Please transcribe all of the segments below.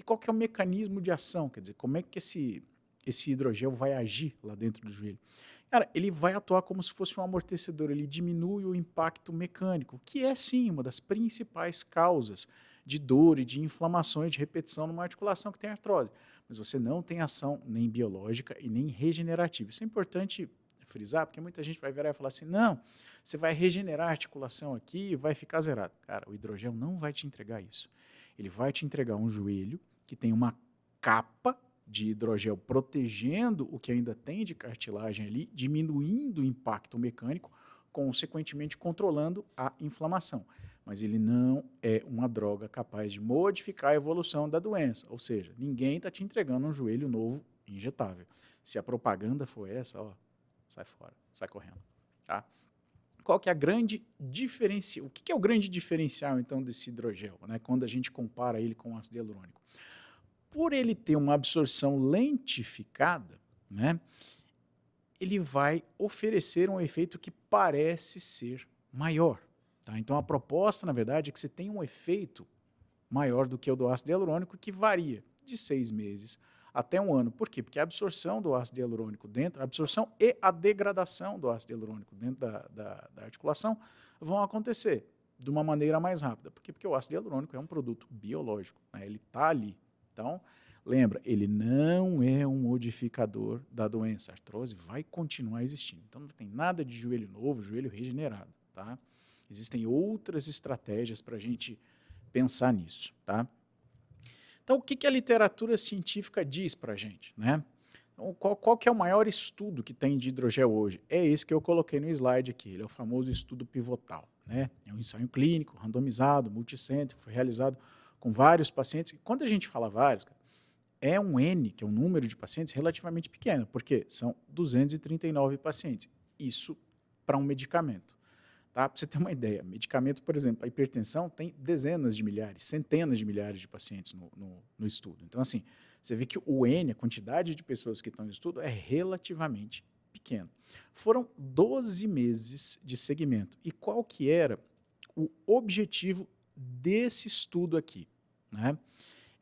qual que é o mecanismo de ação? Quer dizer, como é que esse hidrogel vai agir lá dentro do joelho? Cara, ele vai atuar como se fosse um amortecedor, ele diminui o impacto mecânico, que é sim uma das principais causas de dor e de inflamações de repetição numa articulação que tem artrose. Mas você não tem ação nem biológica e nem regenerativa. Isso é importante frisar, porque muita gente vai virar e falar assim, não, você vai regenerar a articulação aqui e vai ficar zerado. Cara, o hidrogel não vai te entregar isso. Ele vai te entregar um joelho que tem uma capa de hidrogel protegendo o que ainda tem de cartilagem ali, diminuindo o impacto mecânico, consequentemente controlando a inflamação. Mas ele não é uma droga capaz de modificar a evolução da doença, ou seja, ninguém está te entregando um joelho novo injetável. Se a propaganda for essa, ó, sai fora, sai correndo. Tá? Qual que é a grande diferença? O que é o grande diferencial, então, desse hidrogel, né, quando a gente compara ele com o ácido hialurônico? Por ele ter uma absorção lentificada, né, ele vai oferecer um efeito que parece ser maior. Tá? Então, a proposta, na verdade, é que você tenha um efeito maior do que o do ácido hialurônico, que varia de 6 meses até 1 ano. Por quê? Porque a absorção do ácido hialurônico dentro, a absorção e a degradação do ácido hialurônico dentro da articulação vão acontecer de uma maneira mais rápida. Por quê? Porque o ácido hialurônico é um produto biológico, né? Ele está ali. Então, lembra, ele não é um modificador da doença. A artrose vai continuar existindo. Então, não tem nada de joelho novo, joelho regenerado. Tá? Existem outras estratégias para a gente pensar nisso. Tá? Então, o que a literatura científica diz para a gente? Né? Então, qual que é o maior estudo que tem de hidrogel hoje? É esse que eu coloquei no slide aqui. Ele é o famoso estudo pivotal. Né? É um ensaio clínico, randomizado, multicêntrico, foi realizado com vários pacientes. E quando a gente fala vários, é um N, que é um número de pacientes relativamente pequeno, porque são 239 pacientes. Isso para um medicamento. Tá? Para você ter uma ideia, medicamento, por exemplo, a hipertensão tem dezenas de milhares, centenas de milhares de pacientes no estudo. Então, assim, você vê que o N, a quantidade de pessoas que estão no estudo, é relativamente pequeno. Foram 12 meses de segmento. E qual que era o objetivo desse estudo aqui? Né?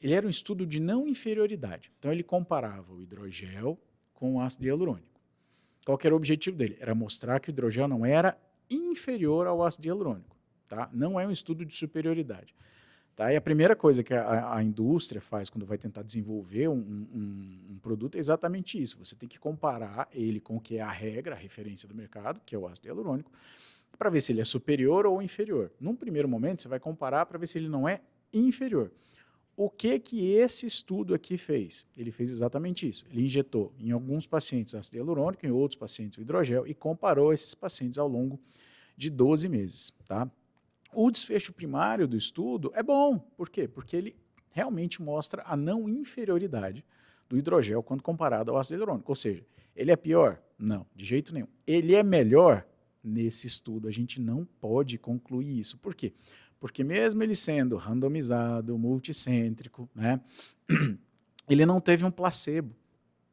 Ele era um estudo de não inferioridade. Então, ele comparava o hidrogel com o ácido hialurônico. Qual que era o objetivo dele? Era mostrar que o hidrogel não era inferior ao ácido hialurônico. Tá? Não é um estudo de superioridade. Tá? E a primeira coisa que a indústria faz quando vai tentar desenvolver um produto é exatamente isso. Você tem que comparar ele com o que é a regra, a referência do mercado, que é o ácido hialurônico, para ver se ele é superior ou inferior. Num primeiro momento, você vai comparar para ver se ele não é inferior. O que esse estudo aqui fez? Ele fez exatamente isso. Ele injetou em alguns pacientes ácido hialurônico, em outros pacientes o hidrogel e comparou esses pacientes ao longo de 12 meses. Tá? O desfecho primário do estudo é bom. Por quê? Porque ele realmente mostra a não inferioridade do hidrogel quando comparado ao ácido hialurônico. Ou seja, ele é pior? Não, de jeito nenhum. Ele é melhor? Nesse estudo a gente não pode concluir isso. Por quê? Porque mesmo ele sendo randomizado, multicêntrico, né, ele não teve um placebo,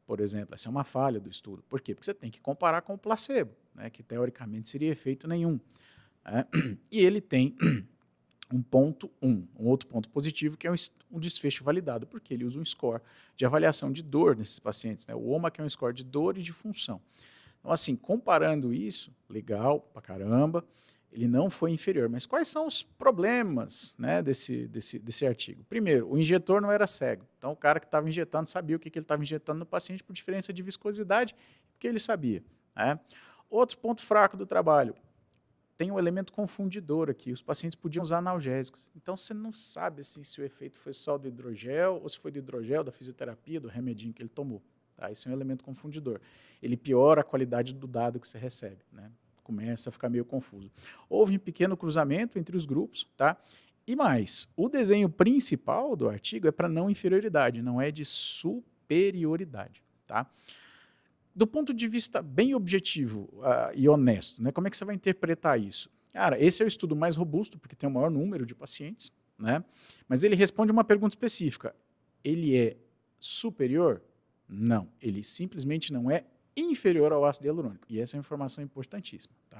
por exemplo. Essa é uma falha do estudo. Por quê? Porque você tem que comparar com o placebo, né, que teoricamente seria efeito nenhum. Né? E ele tem um outro ponto positivo, que é um desfecho validado, porque ele usa um score de avaliação de dor nesses pacientes. Né? O OMA, que é um score de dor e de função. Então, assim, comparando isso, legal pra caramba, ele não foi inferior. Mas quais são os problemas, né, desse artigo? Primeiro, o injetor não era cego. Então, o cara que estava injetando sabia o que ele estava injetando no paciente por diferença de viscosidade, porque ele sabia. Né? Outro ponto fraco do trabalho, tem um elemento confundidor aqui. Os pacientes podiam usar analgésicos. Então, você não sabe assim, se o efeito foi só do hidrogel, ou se foi do hidrogel, da fisioterapia, do remedinho que ele tomou. Tá? Isso é um elemento confundidor. Ele piora a qualidade do dado que você recebe. Né? Começa a ficar meio confuso. Houve um pequeno cruzamento entre os grupos, tá? E mais, o desenho principal do artigo é para não inferioridade, não é de superioridade, tá? Do ponto de vista bem objetivo e honesto, né, como é que você vai interpretar isso? Cara, esse é o estudo mais robusto, porque tem o maior número de pacientes, né? Mas ele responde uma pergunta específica. Ele é superior? Não, ele simplesmente não é inferior ao ácido hialurônico. E essa é uma informação importantíssima. Tá?